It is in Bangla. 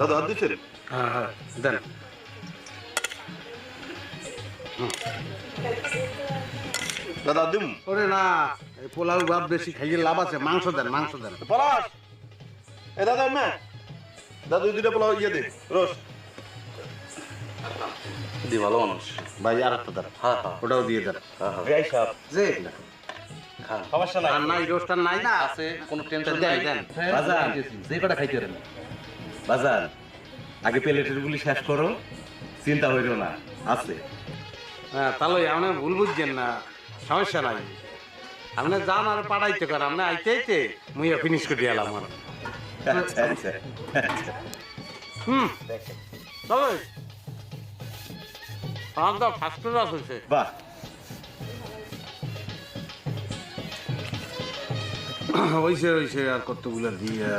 দাদা হাত দিচ্ছেন? হ্যাঁ হ্যাঁ দেন। দাদা দিম। ওরে না, এই পোলাও ভাব বেশি খাইয়ে লাভ আছে, মাংস দেন, মাংস দেন। পলাশ এ দাদা মে দাদু দুইটা পোলাও ইয়ে দে রোজ দি ভালো মানুষ। ভাই আর একটা দেন, হ্যাঁ হ্যাঁ ওটাও দিয়ে দেন। এই সাহেব জি হ্যাঁ সমস্যা নাই। আর নাই, রোস্টার নাই না আছে কোনো টেনশন দেন নাই। দেন। বাজার যে কটা খাইতে পারেন বাজার আগে প্লেটের গুলি শেষ করো, চিন্তা হইল না আছে। হ্যাঁ তাহলে আপনি ভুল বুঝছেন না, সমস্যা নাই। আপনি যান আর পাঠাইতে করেন, আপনি আইতে আইতে মুইয়া ফিনিশ করে দিলাম আমার। আচ্ছা আচ্ছা তবে আমার তো ফার্স্ট ক্লাস হয়েছে। বাহ হয়েছে হয়েছে, আর কতগুলো দিয়ে